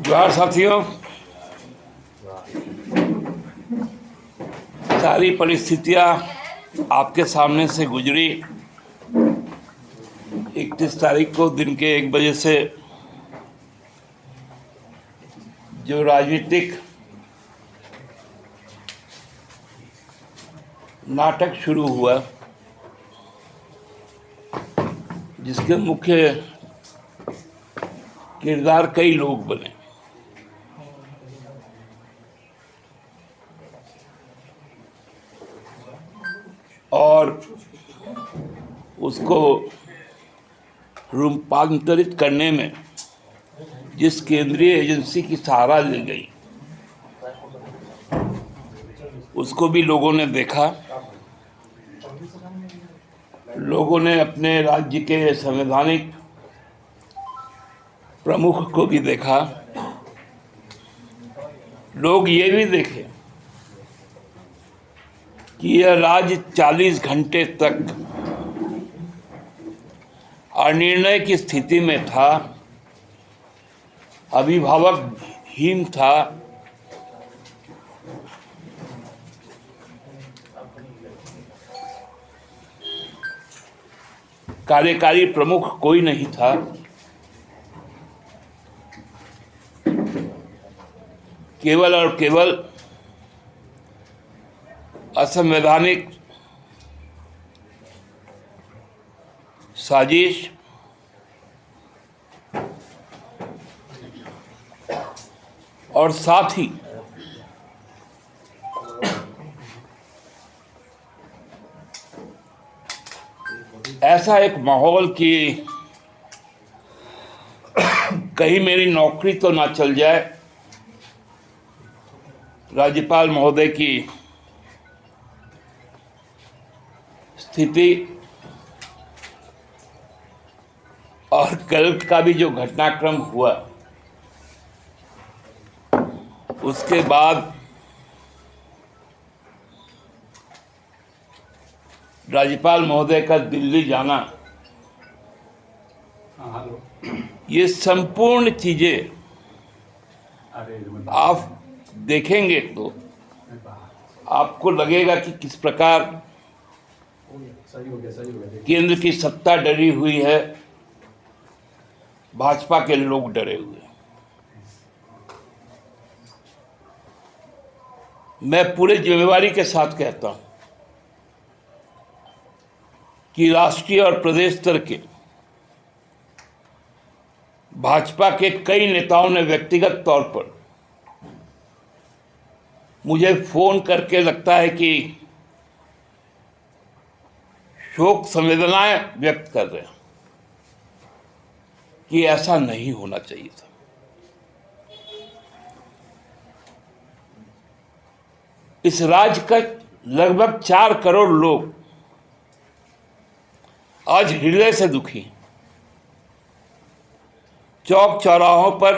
जोहार साथियों। सारी परिस्थितियां आपके सामने से गुजरी। 31 तारीख को दिन के 1 बजे से जो राजनीतिक नाटक शुरू हुआ, जिसके मुख्य किरदार कई लोग बने। और उसको रूपांतरित करने में जिस केंद्रीय एजेंसी की सहारा ली गई, उसको भी लोगों ने देखा। लोगों ने अपने राज्य के संवैधानिक प्रमुख को भी देखा। लोग ये भी देखे कि यह राज्य 40 घंटे तक अनिर्णय की स्थिति में था, अभिभावकहीन था। कार्यकारी प्रमुख कोई नहीं था। केवल और केवल असंवैधानिक साजिश और साथ ही ऐसा एक माहौल कि कहीं मेरी नौकरी तो ना चल जाए। राज्यपाल महोदय की स्थिति और कल का भी जो घटनाक्रम हुआ, उसके बाद राज्यपाल महोदय का दिल्ली जाना, ये संपूर्ण चीजें आप देखेंगे तो आपको लगेगा कि किस प्रकार केंद्र की सत्ता डरी हुई है, भाजपा के लोग डरे हुए हैं। मैं पूरे जिम्मेवारी के साथ कहता हूं कि राष्ट्रीय और प्रदेश स्तर के भाजपा के कई नेताओं ने व्यक्तिगत तौर पर मुझे फोन करके लगता है कि शोक संवेदनाएं व्यक्त कर रहे हैं कि ऐसा नहीं होना चाहिए था। इस राज्य का लगभग 4 करोड़ लोग आज हृदय से दुखी हैं। चौक चौराहों पर,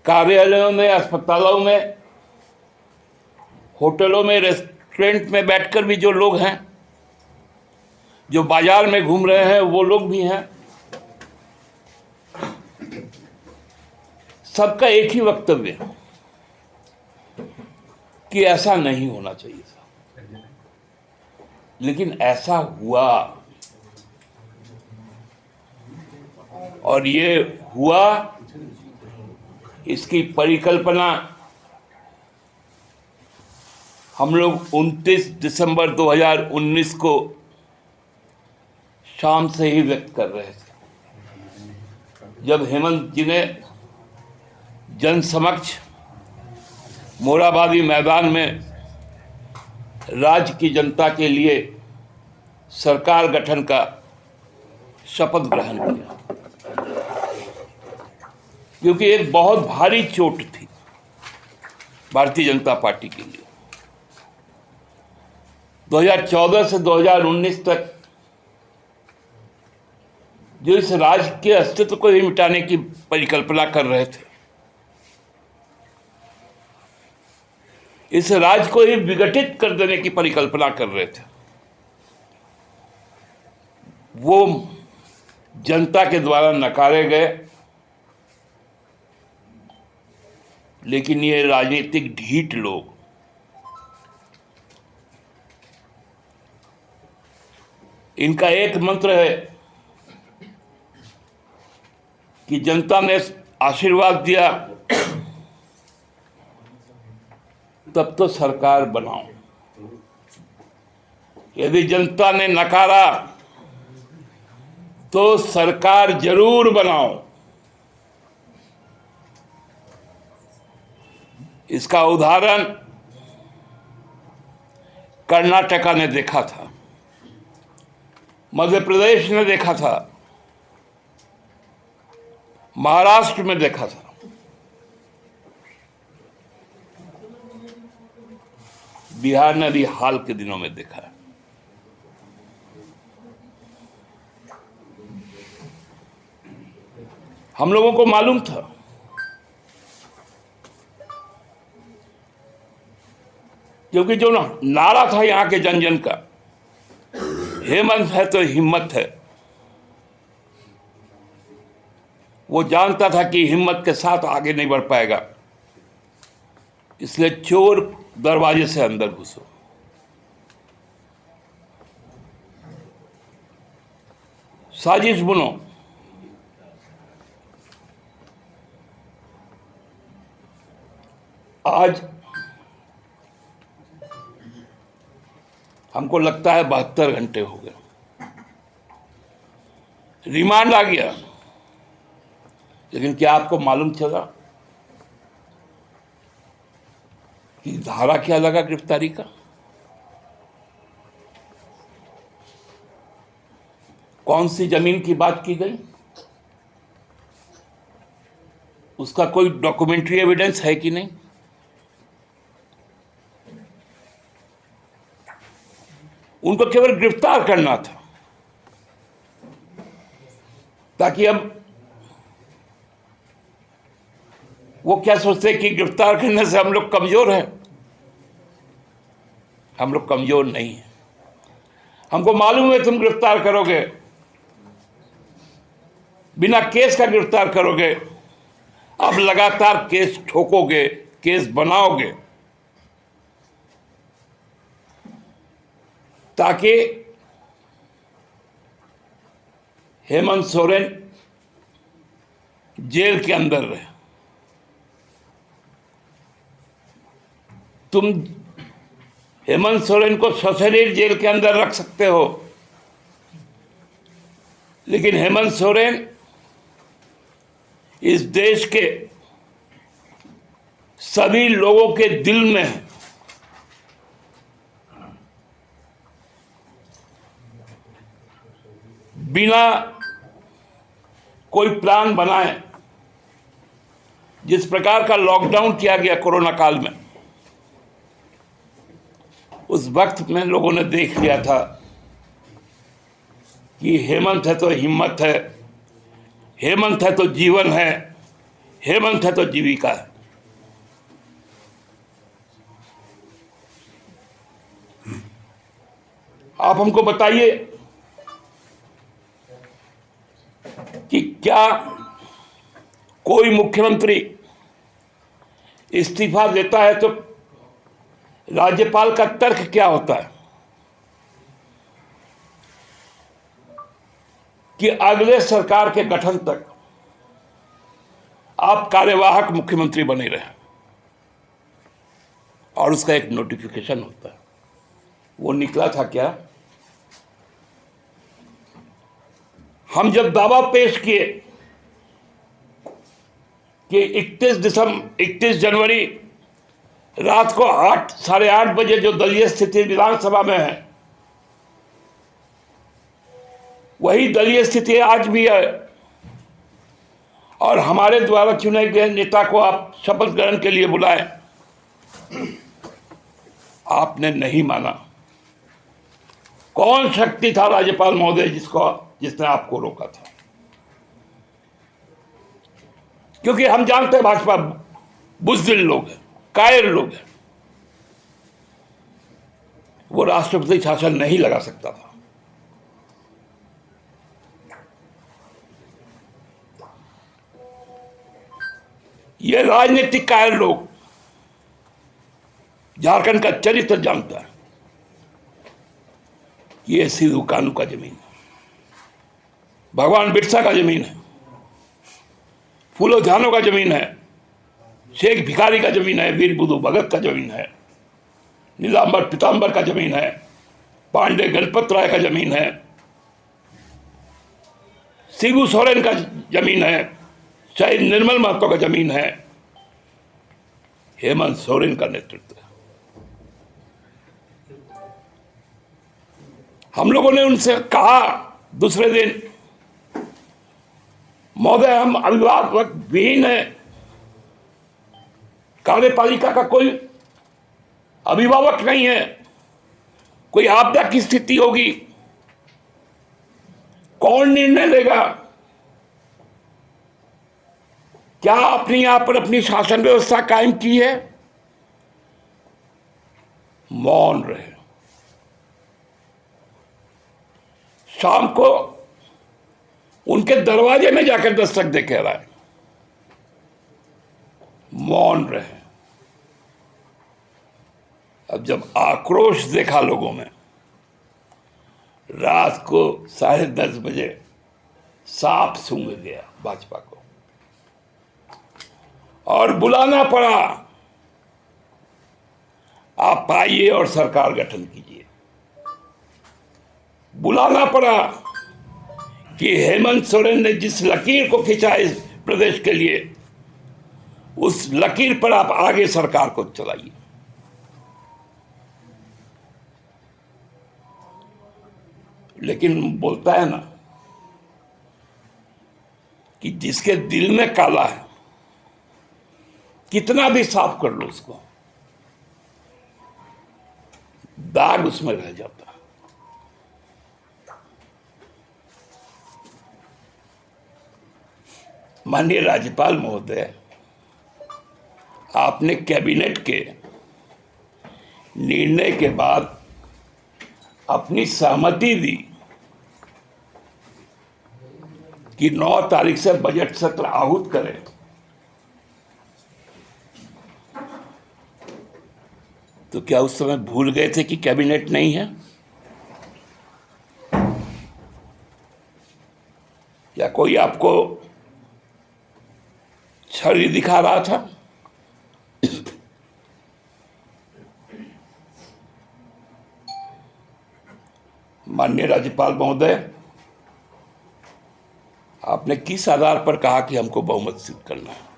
कार्यालयों में, अस्पतालों में, होटलों में, रेस्टोरेंट में बैठकर भी जो लोग हैं, जो बाजार में घूम रहे हैं, वो लोग भी हैं। सबका एक ही वक्तव्य है कि ऐसा नहीं होना चाहिए था, लेकिन ऐसा हुआ। और ये हुआ, इसकी परिकल्पना हम लोग 29 दिसंबर 2019 को शाम से ही व्यक्त कर रहे थे, जब हेमंत जी ने जन समक्ष मोराबादी मैदान में राज्य की जनता के लिए सरकार गठन का शपथ ग्रहण किया। क्योंकि एक बहुत भारी चोट थी भारतीय जनता पार्टी के लिए। 2014 से 2019 तक जो इस राज्य के अस्तित्व को ही मिटाने की परिकल्पना कर रहे थे, इस राज्य को ही विघटित कर देने की परिकल्पना कर रहे थे, वो जनता के द्वारा नकारे गए। लेकिन ये राजनीतिक ढीठ लोग इनका एक मंत्र है कि जनता ने आशीर्वाद दिया तब तो सरकार बनाओ, यदि जनता ने नकारा तो सरकार जरूर बनाओ। इसका उदाहरण कर्नाटका ने देखा था, मध्य प्रदेश ने देखा था, महाराष्ट्र में देखा था। बिहार ने भी हाल के दिनों में देखा है। हम लोगों को मालूम था क्योंकि जो नारा था यहां के जन जन का, हेमंत है तो हिम्मत है, वो जानता था कि हिम्मत के साथ आगे नहीं बढ़ पाएगा, इसलिए चोर दरवाजे से अंदर घुसो। साजिश बुनो, आज हमको लगता है 72 घंटे हो गए, रिमांड आ गया, लेकिन क्या आपको मालूम चला कि धारा क्या लगा गिरफ्तारी का? कौन सी जमीन की बात की गई? उसका कोई डॉक्यूमेंट्री एविडेंस है कि नहीं? उनको केवल गिरफ्तार करना था ताकि अब वो क्या सोचते कि गिरफ्तार करने से हम लोग कमजोर हैं। हम लोग कमजोर नहीं हैं, हमको मालूम है तुम गिरफ्तार करोगे, बिना केस का गिरफ्तार करोगे, अब लगातार केस ठोकोगे, केस बनाओगे, ताकि हेमंत सोरेन जेल के अंदर रहे। तुम हेमंत सोरेन को सशरीर जेल के अंदर रख सकते हो, लेकिन हेमंत सोरेन इस देश के सभी लोगों के दिल में है। बिना कोई प्लान बनाए जिस प्रकार का लॉकडाउन किया गया कोरोना काल में, उस वक्त में लोगों ने देख लिया था कि हेमंत है तो हिम्मत है, हेमंत है तो जीवन है, हेमंत है तो जीविका है। आप हमको बताइए कि क्या कोई मुख्यमंत्री इस्तीफा देता है तो राज्यपाल का तर्क क्या होता है कि अगले सरकार के गठन तक आप कार्यवाहक मुख्यमंत्री बने रहे, और उसका एक नोटिफिकेशन होता है। वो निकला था क्या? हम जब दावा पेश किए कि 31 जनवरी रात को 8-8:30 बजे जो दलीय स्थिति विधानसभा में है, वही दलीय स्थिति आज भी है, और हमारे द्वारा चुने गए नेता को आप शपथ ग्रहण के लिए बुलाए, आपने नहीं माना। कौन शक्ति था राज्यपाल महोदय जिसने आपको रोका था? क्योंकि हम जानते हैं भाजपा बुज़दिल लोग हैं, कायर लोग हैं, वो राष्ट्रपति शासन नहीं लगा सकता था। ये राजनीतिक कायर लोग, झारखंड का चरित्र जानता है, ये सिद्धू कानू का जमीन है, भगवान बिरसा का जमीन है, फूलो झानो का जमीन है, शेख भिखारी का जमीन है, वीर बुद्धू भगत का जमीन है, नीलांबर पीतांबर का जमीन है, पांडे गणपत राय का जमीन है, शिबू सोरेन का जमीन है, शहीद निर्मल महतो का जमीन है, हेमंत सोरेन का नेतृत्व है। हम लोगों ने उनसे कहा दूसरे दिन, महोदय हम अभिभावक विहीन है, कार्यपालिका का कोई अभिभावक नहीं है, कोई आपदा की स्थिति होगी, कौन निर्णय लेगा? क्या आपने यहां पर अपनी शासन व्यवस्था कायम की है? मौन रहे। शाम को उनके दरवाजे में जाकर दस्तक दे कह रहा है, मौन रहे। अब जब आक्रोश देखा लोगों में, रात को 10:30 बजे सांप सूंघ गया भाजपा को और बुलाना पड़ा, आप आइए और सरकार गठन कीजिए। बुलाना पड़ा कि हेमंत सोरेन ने जिस लकीर को खींचा इस प्रदेश के लिए, उस लकीर पर आप आगे सरकार को चलाइए। लेकिन बोलता है ना कि जिसके दिल में काला है, कितना भी साफ कर लो उसको, दाग उसमें रह जाता है। माननीय राज्यपाल महोदय, आपने कैबिनेट के निर्णय के बाद अपनी सहमति दी कि 9 तारीख से बजट सत्र आहूत करें। तो क्या उस समय भूल गए थे कि कैबिनेट नहीं है? या कोई आपको छवि दिखा रहा था? माननीय राज्यपाल महोदय, आपने किस आधार पर कहा कि हमको बहुमत सिद्ध करना है?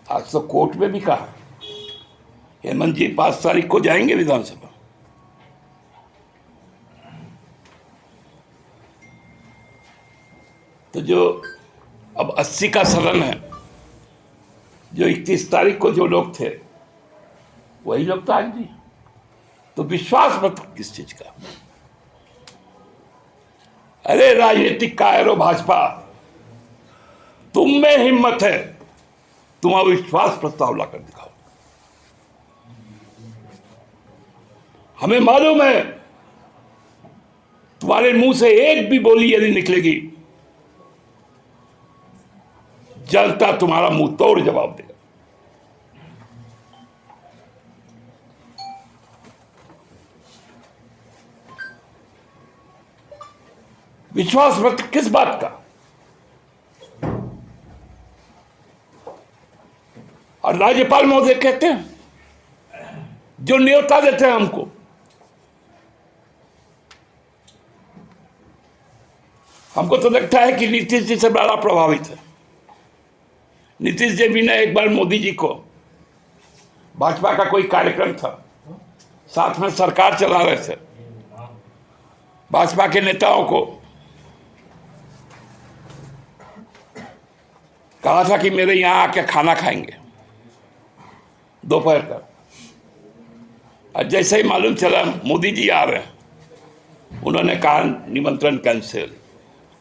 आज तो कोर्ट में भी कहा हेमंत जी 5 तारीख को जाएंगे विधानसभा। तो जो अब 80 का सदन है, जो 31 तारीख को जो लोग थे वही लोग तो आज भी, तो विश्वास मत किस चीज का? अरे राजनीतिक कायरो भाजपा, तुम में हिम्मत है, तुम अविश्वास प्रस्ताव लाकर दिखाओ। हमें मालूम है तुम्हारे मुंह से एक भी बोली यदि निकलेगी, जनता तुम्हारा मुंह तोड़ जवाब देगा। विश्वास मत किस बात का? और राज्यपाल महोदय कहते हैं जो न्योता देते हैं हमको, हमको तो लगता है कि नीतीश जी से बड़ा प्रभावित है। नीतीश जी भी ने एक बार मोदी जी को, भाजपा का कोई कार्यक्रम था, साथ में सरकार चला रहे थे, भाजपा के नेताओं को कहा था कि मेरे यहां आके खाना खाएंगे दोपहर का। और जैसे ही मालूम चला मोदी जी आ रहे हैं, उन्होंने कहा निमंत्रण कैंसिल।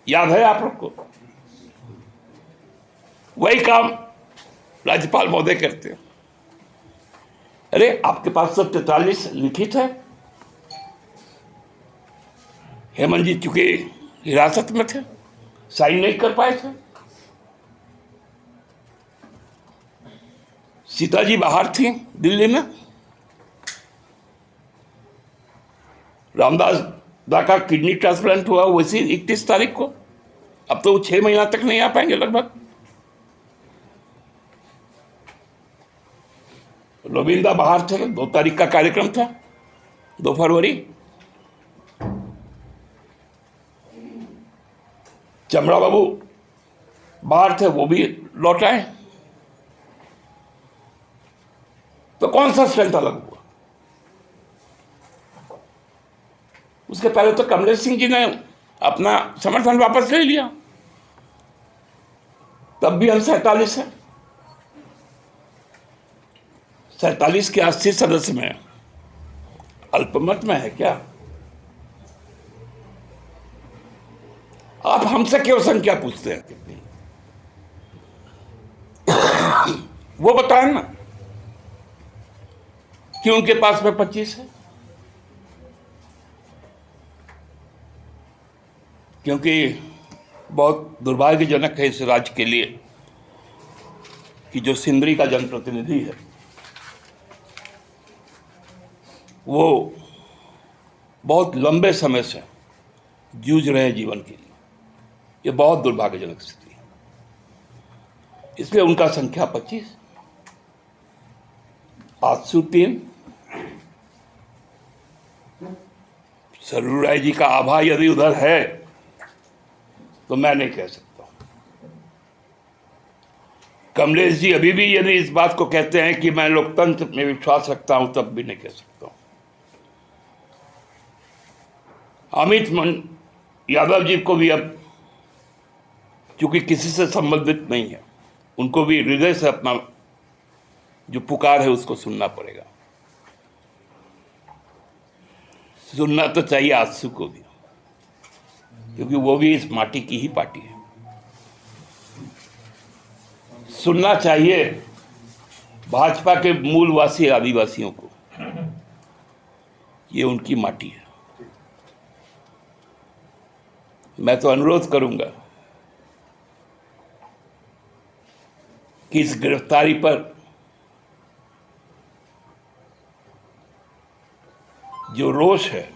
याद है आप लोग को? वही काम राज्यपाल महोदय करते हैं। अरे आपके पास तो 43 लिखित है। हेमंत जी चूंकि हिरासत में थे, साइन नहीं कर पाए थे, सीता जी बाहर थी दिल्ली में, रामदास दा का किडनी ट्रांसप्लांट हुआ वैसी 31 तारीख को। अब तो 6 महीना तक नहीं आ पाएंगे लगभग। रविंद्र बाहर थे, 2 तारीख का कार्यक्रम था, 2 फरवरी। चमड़ा बाबू बाहर थे, वो भी लौट आए। तो कौन सा स्ट्रेंथ अलग हुआ? उसके पहले तो कमलेश सिंह जी ने अपना समर्थन वापस ले लिया, तब भी हम 47 है। 47 के 80 सदस्य में अल्पमत में है क्या? आप हमसे क्यों संख्या पूछते हैं कितनी? वो बताएं ना कि उनके पास में 25 है। क्योंकि बहुत दुर्भाग्यजनक है इस राज्य के लिए कि जो सिंदरी का जनप्रतिनिधि है वो बहुत लंबे समय से जूझ रहे हैं जीवन के लिए। ये बहुत दुर्भाग्यजनक स्थिति है, इसलिए उनका संख्या 25, आजसू 3। सरयू राय जी का आभा यदि उधर है तो मैं नहीं कह सकता हूं। कमलेश जी अभी भी यदि इस बात को कहते हैं कि मैं लोकतंत्र में विश्वास रखता हूं, तब भी नहीं कह सकता हूं। अमित यादव जी को भी अब चूंकि किसी से संबंधित नहीं है, उनको भी हृदय से अपना जो पुकार है उसको सुनना पड़ेगा। सुनना तो चाहिए आजसू को भी, क्योंकि वो भी इस माटी की ही पार्टी है। सुनना चाहिए भाजपा के मूलवासी आदिवासियों को, ये उनकी माटी है। मैं तो अनुरोध करूंगा कि इस गिरफ्तारी पर जो रोष है,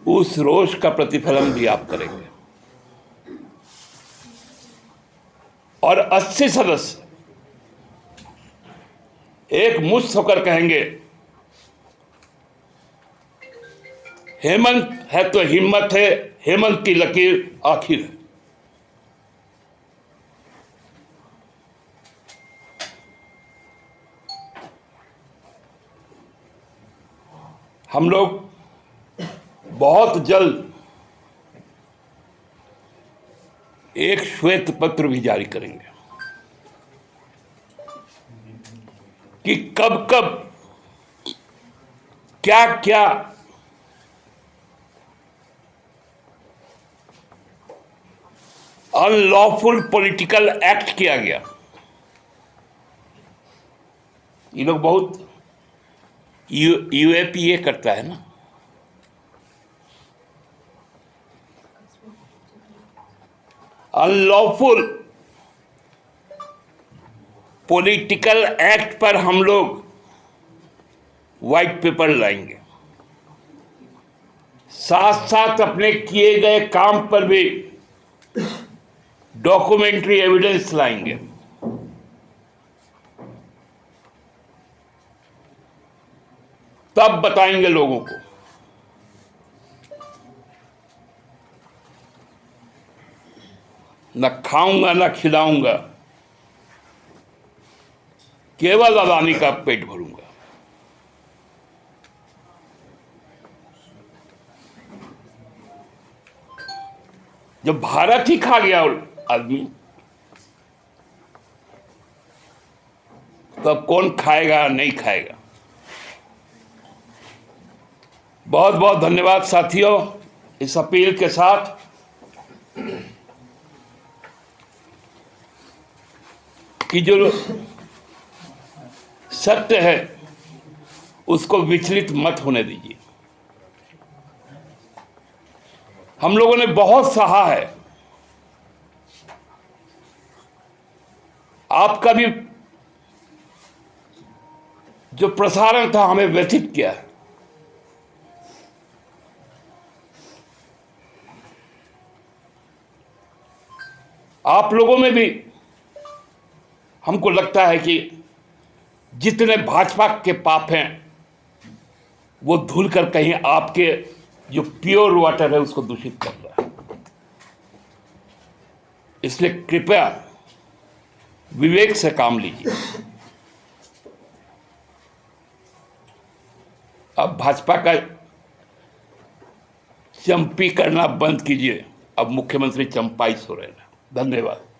उस रोष का प्रतिफलन भी आप करेंगे। और 80 सदस्य एक मुश्त होकर कहेंगे हेमंत है तो हिम्मत है, हेमंत की लकीर आखिर है। हम लोग बहुत जल्द एक श्वेत पत्र भी जारी करेंगे कि कब कब क्या क्या अनलॉफुल पॉलिटिकल एक्ट किया गया। ये लोग बहुत यूएपीए करता है ना, अनलॉफुल पॉलिटिकल एक्ट पर हम लोग व्हाइट पेपर लाएंगे, साथ साथ अपने किए गए काम पर भी डॉक्यूमेंट्री एविडेंस लाएंगे। तब बताएंगे लोगों को न खाऊंगा न खिलाऊंगा, केवल अदानी का पेट भरूंगा। जब भारत ही खा गया आदमी, तो अब कौन खाएगा नहीं खाएगा। बहुत बहुत धन्यवाद साथियों। इस अपील के साथ कि जो सत्य है उसको विचलित मत होने दीजिए। हम लोगों ने बहुत सहा है, आपका भी जो प्रसारण था हमें व्यथित किया। आप लोगों में भी हमको लगता है कि जितने भाजपा के पाप हैं वो धुल कर कहीं आपके जो प्योर वाटर है उसको दूषित कर रहा है। इसलिए कृपया विवेक से काम लीजिए। अब भाजपा का चंपी करना बंद कीजिए। अब मुख्यमंत्री चंपाई सो रहे हैं। धन्यवाद।